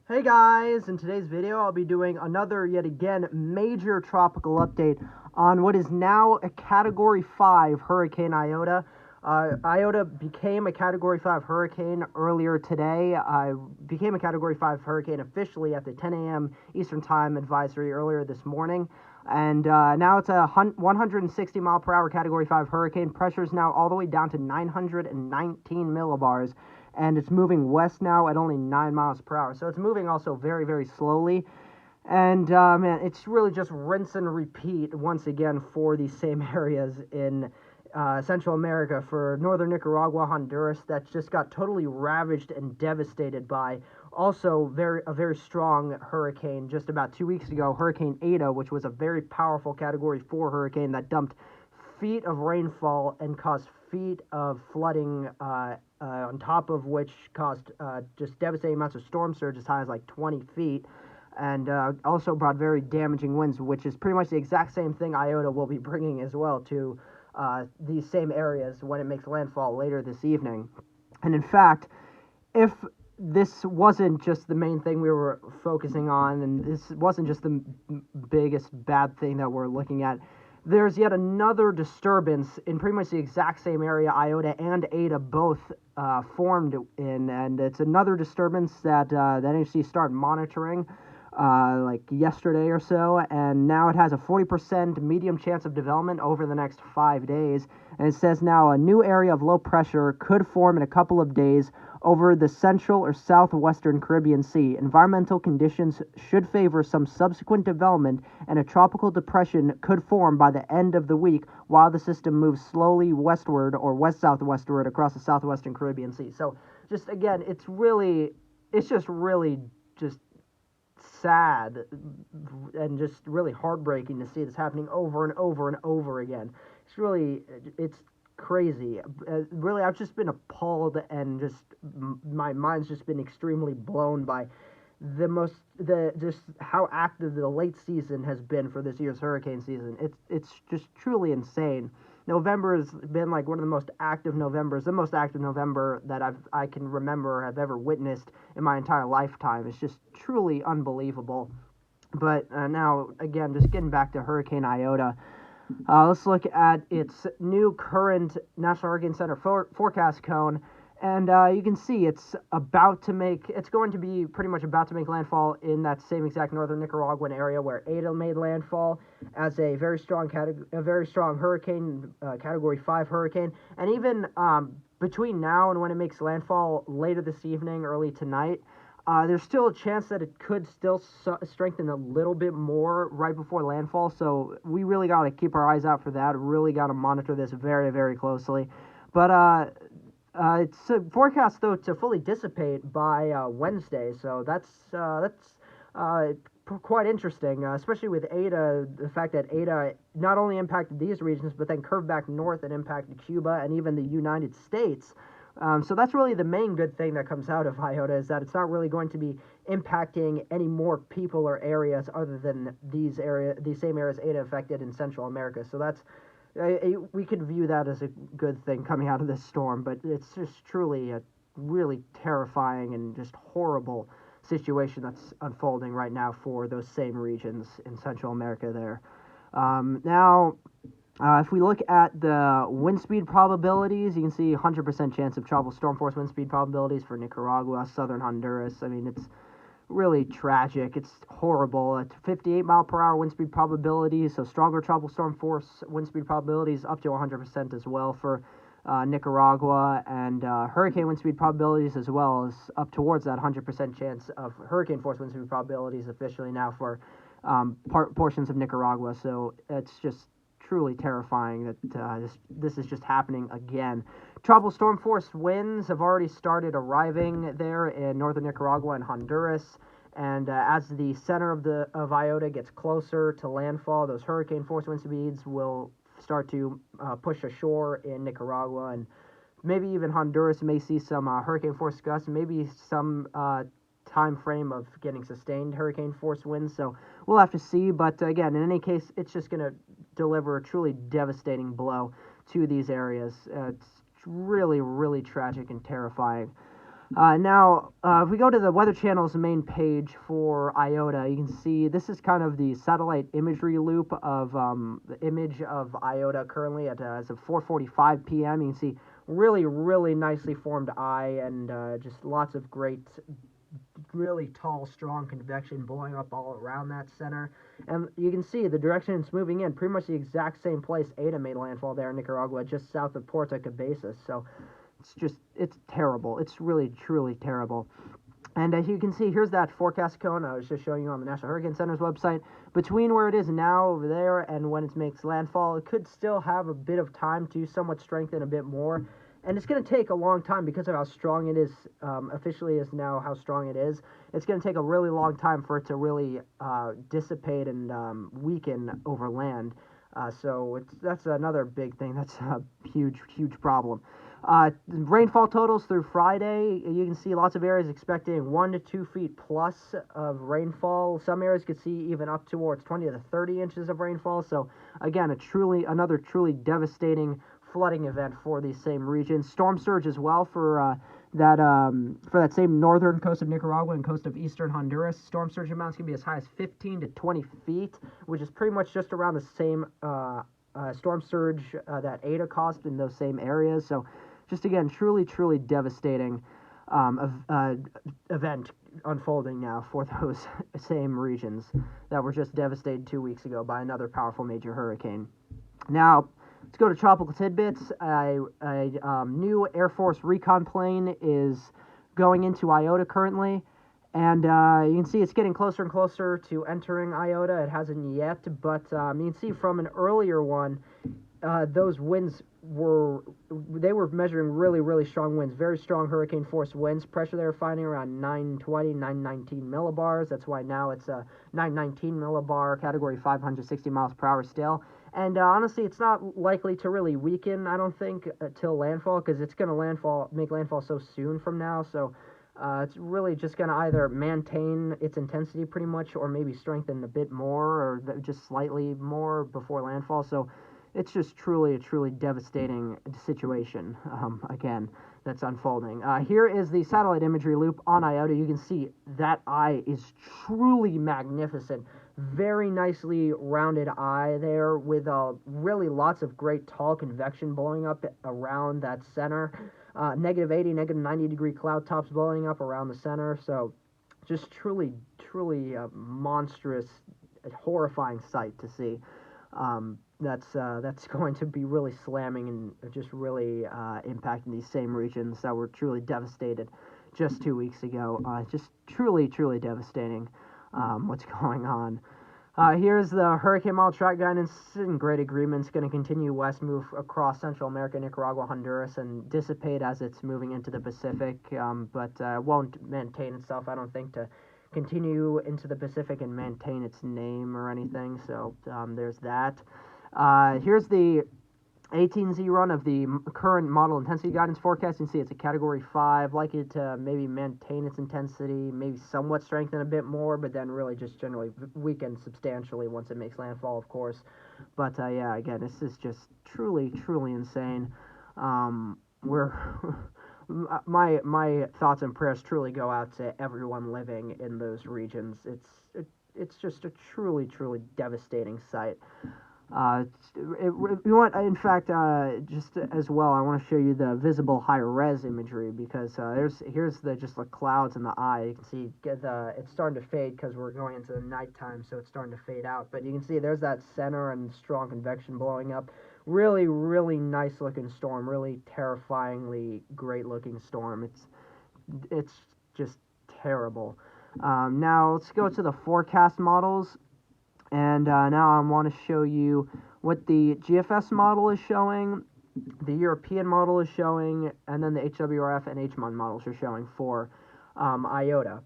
Hey guys, in today's video I'll be doing another yet again major tropical update on what is now a Category 5 Hurricane Iota. Iota became a Category 5 hurricane earlier today. Became a Category 5 hurricane officially at the 10 a.m. Eastern Time advisory earlier this morning. And now it's a 160 mile per hour Category 5 hurricane. Pressure is now all the way down to 919 millibars. And it's moving west now at only 9 miles per hour. So it's moving also very, very slowly. And man, it's really just rinse and repeat once again for these same areas in Central America, for northern Nicaragua, Honduras, that just got totally ravaged and devastated by also a very strong hurricane just about 2 weeks ago, Hurricane Eta, which was a very powerful Category 4 hurricane that dumped feet of rainfall and caused feet of flooding, on top of which caused just devastating amounts of storm surge as high as like 20 feet, and also brought very damaging winds, which is pretty much the exact same thing Iota will be bringing as well to these same areas when it makes landfall later this evening. And in fact, if this wasn't just the main thing we were focusing on, and this wasn't just the biggest bad thing that we're looking at, there's yet another disturbance in pretty much the exact same area Iota and Eta both formed in, and it's another disturbance that that NHC started monitoring like yesterday or so, and now it has a 40% medium chance of development over the next 5 days. And it says now a new area of low pressure could form in a couple of days over the central or southwestern Caribbean Sea. Environmental conditions should favor some subsequent development, and a tropical depression could form by the end of the week while the system moves slowly westward or west-southwestward across the southwestern Caribbean Sea. So just again, it's just really just sad and just really heartbreaking to see this happening over and over and over again. It's crazy. Really, I've just been appalled, and just my mind's just been extremely blown by just how active the late season has been for this year's hurricane season. It's just truly insane. November has been like one of the most active Novembers, the most active November that I can remember have ever witnessed in my entire lifetime. It's just truly unbelievable. But now, again, just getting back to Hurricane Iota, let's look at its new current National Hurricane Center forecast cone. And you can see it's going to be pretty much about to make landfall in that same exact northern Nicaraguan area where Eta made landfall as a very strong hurricane, Category 5 hurricane. And even between now and when it makes landfall later this evening, early tonight, there's still a chance that it could still strengthen a little bit more right before landfall. So we really got to keep our eyes out for that. Really got to monitor this very, very closely. But it's forecast, though, to fully dissipate by Wednesday, so that's quite interesting, especially with Eta, the fact that Eta not only impacted these regions, but then curved back north and impacted Cuba and even the United States. So that's really the main good thing that comes out of Iota, is that it's not really going to be impacting any more people or areas other than these same areas Eta affected in Central America. So that's we could view that as a good thing coming out of this storm, but it's just truly a really terrifying and just horrible situation that's unfolding right now for those same regions in Central America there. If we look at the wind speed probabilities, you can see 100% chance of tropical storm force wind speed probabilities for Nicaragua, southern Honduras. I mean, it's really tragic. It's horrible. It's 58 mile per hour wind speed probabilities, so stronger tropical storm force wind speed probabilities up to 100% as well for Nicaragua, and hurricane wind speed probabilities as well as up towards that 100% chance of hurricane force wind speed probabilities officially now for portions of Nicaragua. So it's just truly terrifying that this is just happening again. Tropical storm force winds have already started arriving there in northern Nicaragua and Honduras, and as the center of Iota gets closer to landfall, those hurricane force wind speeds will start to push ashore in Nicaragua, and maybe even Honduras may see some hurricane force gusts, maybe some time frame of getting sustained hurricane force winds. So we'll have to see, but again, in any case, it's just going to deliver a truly devastating blow to these areas. It's really, really tragic and terrifying. Now, if we go to the Weather Channel's main page for Iota, you can see this is kind of the satellite imagery loop of the image of Iota currently at as of 4:45 p.m. You can see really, really nicely formed eye and just lots of great, really tall, strong convection blowing up all around that center. And you can see the direction it's moving in, pretty much the exact same place Eta made landfall there in Nicaragua, just south of Puerto Cabezas. So it's terrible. It's really, truly terrible. And as you can see, here's that forecast cone I was just showing you on the National Hurricane Center's website. Between where it is now over there and when it makes landfall, it could still have a bit of time to somewhat strengthen a bit more. And it's going to take a long time because of how strong it is, officially is now how strong it is. It's going to take a really long time for it to really dissipate and weaken over land. So that's another big thing. That's a huge, huge problem. Rainfall totals through Friday, you can see lots of areas expecting 1 to 2 feet plus of rainfall. Some areas could see even up towards 20 to 30 inches of rainfall. So again, another truly devastating flooding event for these same regions. Storm surge as well for that same northern coast of Nicaragua and coast of eastern Honduras. Storm surge amounts can be as high as 15 to 20 feet, which is pretty much just around the same storm surge that Eta caused in those same areas. So just again, truly, truly devastating event unfolding now for those same regions that were just devastated 2 weeks ago by another powerful major hurricane. Now, let's go to tropical tidbits. A new Air Force recon plane is going into Iota currently, and you can see it's getting closer and closer to entering Iota. It hasn't yet, but you can see from an earlier one, those winds were measuring really, really strong winds, very strong hurricane force winds. Pressure they were finding around 920, 919 millibars. That's why now it's a 919 millibar, category 560 miles per hour still. And honestly, it's not likely to really weaken, I don't think, till landfall, because it's going to make landfall so soon from now. So it's really just going to either maintain its intensity pretty much, or maybe strengthen a bit more, or just slightly more before landfall. So it's just truly a truly devastating situation, again, that's unfolding. Here is the satellite imagery loop on Iota. You can see that eye is truly magnificent. Very nicely rounded eye there with really lots of great tall convection blowing up around that center. Negative 80, negative 90 degree cloud tops blowing up around the center. So just truly, truly a monstrous, horrifying sight to see. That's going to be really slamming and just really impacting these same regions that were truly devastated just 2 weeks ago. Just truly, truly devastating what's going on. Here's the hurricane model track guidance in great agreement. It's going to continue west, move across Central America, Nicaragua, Honduras, and dissipate as it's moving into the Pacific, but won't maintain itself, I don't think, to continue into the Pacific and maintain its name or anything. So there's that. Here's the 18Z run of the current model intensity guidance forecast. You can see it's a category 5, likely to maybe maintain its intensity, maybe somewhat strengthen a bit more, but then really just generally weaken substantially once it makes landfall, of course. But yeah, again, this is just truly, truly insane. My thoughts and prayers truly go out to everyone living in those regions. It's just a truly, truly devastating sight. In fact, just as well, I want to show you the visible higher res imagery, because here's just the clouds in the eye. You can see it's starting to fade because we're going into the nighttime, so it's starting to fade out. But you can see there's that center and strong convection blowing up. Really, really nice looking storm. Really terrifyingly great looking storm. It's just terrible. Now let's go to the forecast models. And now I want to show you what the GFS model is showing, the European model is showing, and then the HWRF and HMON models are showing for Iota.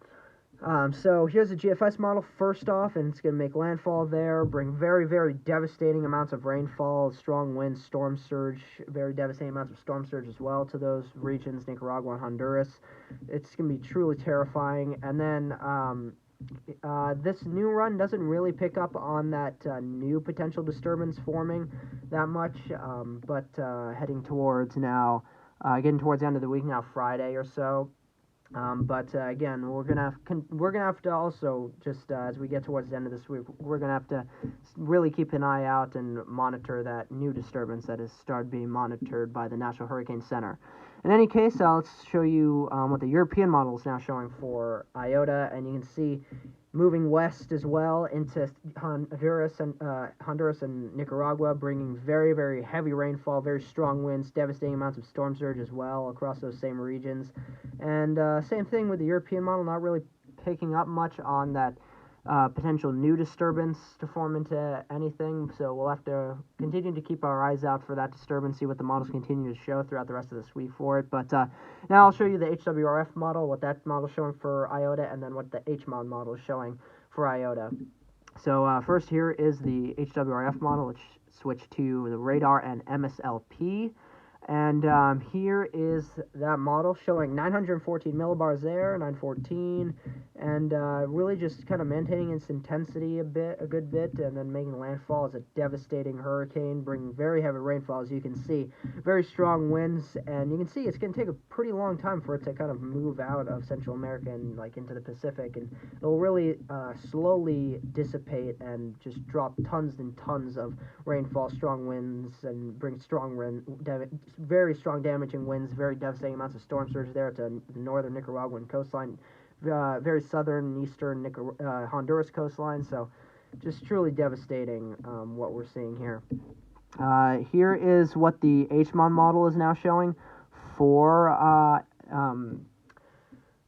So here's the GFS model first off, and it's going to make landfall there, bring very, very devastating amounts of rainfall, strong winds, storm surge, very devastating amounts of storm surge as well to those regions, Nicaragua and Honduras. It's going to be truly terrifying. And then this new run doesn't really pick up on that new potential disturbance forming that much, but heading towards now, getting towards the end of the week now, Friday or so, Again, we're gonna have to also just as we get towards the end of this week, we're gonna have to really keep an eye out and monitor that new disturbance that has started being monitored by the National Hurricane Center. In any case, let's show you what the European model is now showing for Iota, and you can see moving west as well into Honduras and Nicaragua, bringing very, very heavy rainfall, very strong winds, devastating amounts of storm surge as well across those same regions. And same thing with the European model, not really picking up much on that potential new disturbance to form into anything. So we'll have to continue to keep our eyes out for that disturbance, see what the models continue to show throughout the rest of this week for it. But now I'll show you the HWRF model, what that model is showing for Iota, and then what the HMOD model is showing for Iota. So first here is the HWRF model, which switched to the radar and MSLP. And here is that model showing 914 millibars there, 914, and really just kind of maintaining its intensity a good bit, and then making landfall as a devastating hurricane, bringing very heavy rainfall, as you can see, very strong winds, and you can see it's going to take a pretty long time for it to kind of move out of Central America and like into the Pacific, and it'll really slowly dissipate and just drop tons and tons of rainfall, strong winds, and bring very strong damaging winds, very devastating amounts of storm surge there to the northern Nicaraguan coastline, very southern and eastern Honduras coastline. So just truly devastating what we're seeing here. Here is what the HMON model is now showing for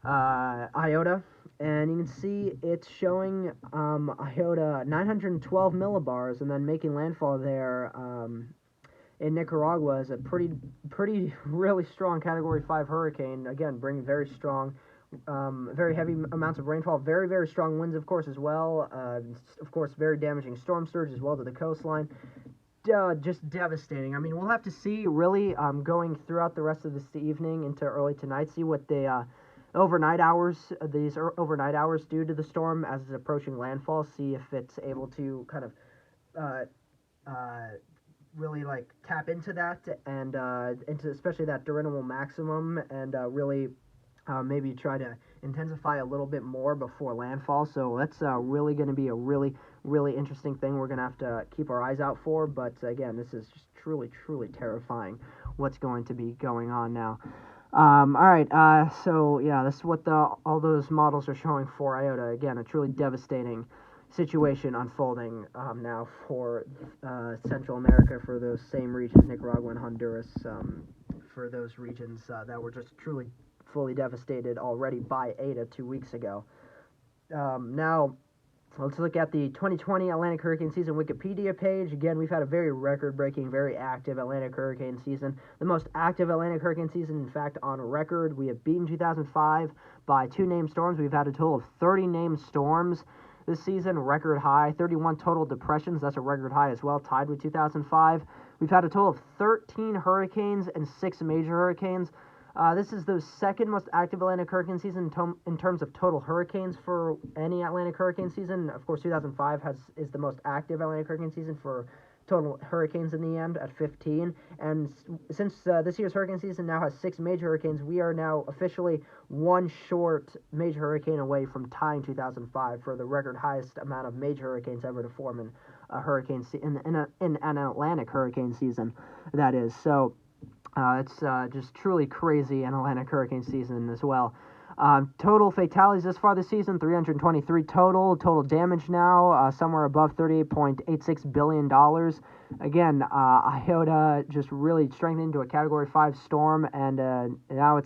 Iota. And you can see it's showing Iota 912 millibars, and then making landfall there in Nicaragua is a pretty really strong Category 5 hurricane. Again, bringing very strong, very heavy amounts of rainfall, very, very strong winds, of course, as well. Of course, very damaging storm surge as well to the coastline. Just devastating. I mean, we'll have to see, really, going throughout the rest of this evening into early tonight, see what the overnight hours due to the storm as it's approaching landfall, see if it's able to kind of really like tap into that and into especially that diurnal maximum, and really maybe try to intensify a little bit more before landfall. So that's really going to be a really interesting thing we're going to have to keep our eyes out for. But again, this is just truly terrifying what's going to be going on now. All right, so yeah, this is what all those models are showing for Iota. Again, a truly devastating situation unfolding now for Central America, for those same regions, Nicaragua and Honduras, for those regions that were just truly fully devastated already by Eta 2 weeks ago. Now, let's look at the 2020 Atlantic Hurricane Season Wikipedia page. Again, we've had a very record-breaking, very active Atlantic Hurricane Season. The most active Atlantic Hurricane Season, in fact, on record. We have beaten 2005 by 2 named storms. We've had a total of 30 named storms this season, record high. 31 total depressions, that's a record high as well, tied with 2005. We've had a total of 13 hurricanes and 6 major hurricanes. This is the second most active Atlantic hurricane season in terms of total hurricanes for any Atlantic hurricane season. Of course, 2005 is the most active Atlantic hurricane season for total hurricanes in the end at 15. And since this year's hurricane season now has 6 major hurricanes, we are now officially 1 short major hurricane away from tying 2005 for the record highest amount of major hurricanes ever to form in a hurricane in an Atlantic hurricane season. That is so. It's just truly crazy in Atlantic hurricane season as well. Total fatalities this far this season, 323 total. Total damage now, somewhere above $38.86 billion. Again, Iota just really strengthened into a Category 5 storm, and now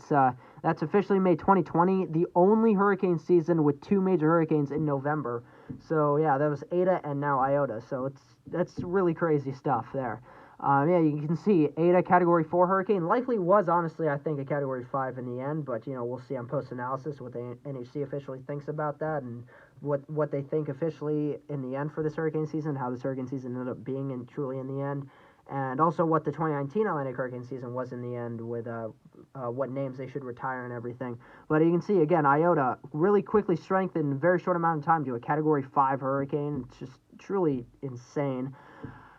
that's officially made 2020 the only hurricane season with 2 major hurricanes in November. So yeah, that was Eta and now Iota. So that's really crazy stuff there. Yeah, you can see Eta Category 4 hurricane likely was, honestly, I think, a Category 5 in the end, but, we'll see on post-analysis what the NHC officially thinks about that and what they think officially in the end for this hurricane season, how this hurricane season ended up being truly in the end, and also what the 2019 Atlantic hurricane season was in the end with what names they should retire and everything. But you can see, again, Iota really quickly strengthened in a very short amount of time to a Category 5 hurricane. It's just truly insane.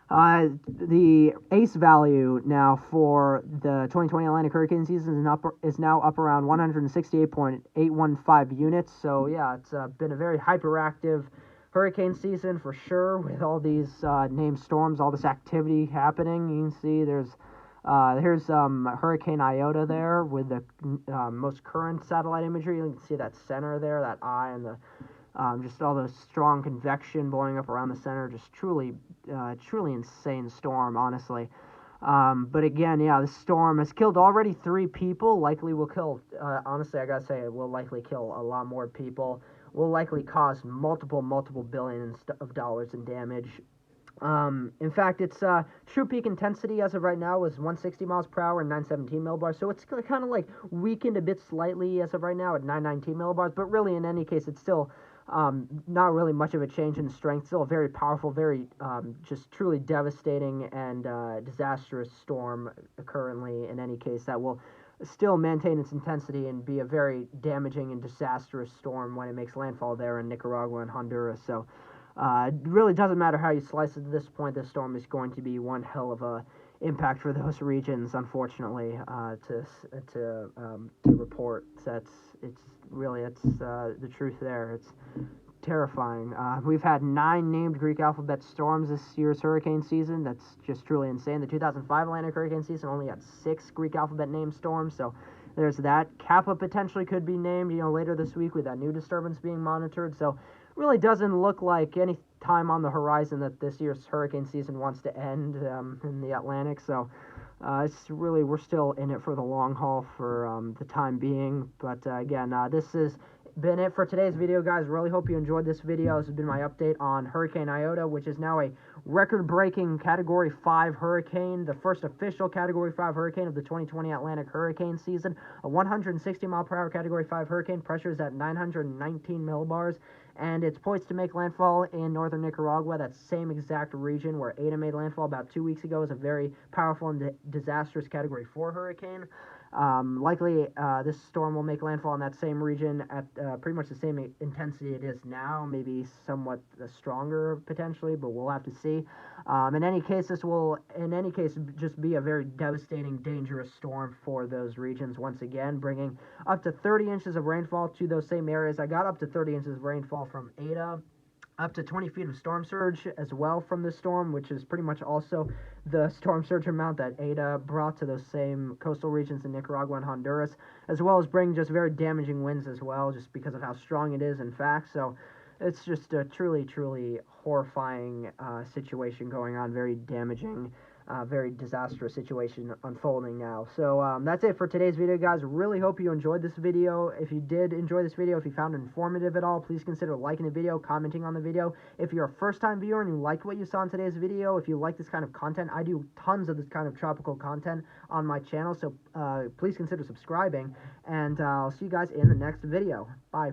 The ACE value now for the 2020 Atlantic hurricane season is now up around 168.815 units. So yeah, it's been a very hyperactive hurricane season for sure, with all these named storms, all this activity happening. You can see here's Hurricane Iota there with the most current satellite imagery. You can see that center there, that eye, and the just all the strong convection blowing up around the center. Just truly insane storm, honestly. But again, yeah, this storm has killed already 3 people. Likely will kill, honestly, I gotta say, it will likely kill a lot more people. Will likely cause multiple billions of dollars in damage. In fact, its true peak intensity as of right now is 160 miles per hour and 917 millibars. So it's kind of like weakened a bit slightly as of right now at 919 millibars. But really, in any case, it's still not really much of a change in strength. Still a very powerful, very just truly devastating and disastrous storm currently. In any case, that will still maintain its intensity and be a very damaging and disastrous storm when it makes landfall there in Nicaragua and Honduras. So it really doesn't matter how you slice it at this point. This storm is going to be one hell of a impact for those regions, unfortunately, to report. So it's the truth there. It's terrifying. We've had 9 named Greek alphabet storms this year's hurricane season. That's just truly insane. The 2005 Atlantic hurricane season only had 6 Greek alphabet named storms, so there's that. Kappa potentially could be named, later this week with that new disturbance being monitored. So really doesn't look like any time on the horizon that this year's hurricane season wants to end in the Atlantic. So it's really, we're still in it for the long haul for the time being. But again, this has been it for today's video, guys. Really hope you enjoyed this video. This has been my update on Hurricane Iota, which is now a record-breaking Category 5 hurricane, the first official Category 5 hurricane of the 2020 Atlantic hurricane season. A 160-mile-per-hour Category 5 hurricane, pressure is at 919 millibars, and it's poised to make landfall in northern Nicaragua, that same exact region where Eta made landfall about 2 weeks ago. Is a very powerful and disastrous Category 4 hurricane. Likely, this storm will make landfall in that same region at pretty much the same intensity it is now, maybe somewhat stronger potentially, but we'll have to see. In any case, this will, just be a very devastating, dangerous storm for those regions once again, bringing up to 30 inches of rainfall to those same areas. I got up to 30 inches of rainfall from Eta. Up to 20 feet of storm surge as well from this storm, which is pretty much also the storm surge amount that Eta brought to those same coastal regions in Nicaragua and Honduras, as well as bring just very damaging winds as well, just because of how strong it is, in fact. So it's just a truly horrifying situation going on, very damaging, very disastrous situation unfolding now. So that's it for today's video, guys. Really hope you enjoyed this video. If you did enjoy this video, if you found it informative at all, please consider liking the video, commenting on the video. If you're a first-time viewer and you liked what you saw in today's video, if you like this kind of content, I do tons of this kind of tropical content on my channel, so please consider subscribing, and I'll see you guys in the next video. Bye.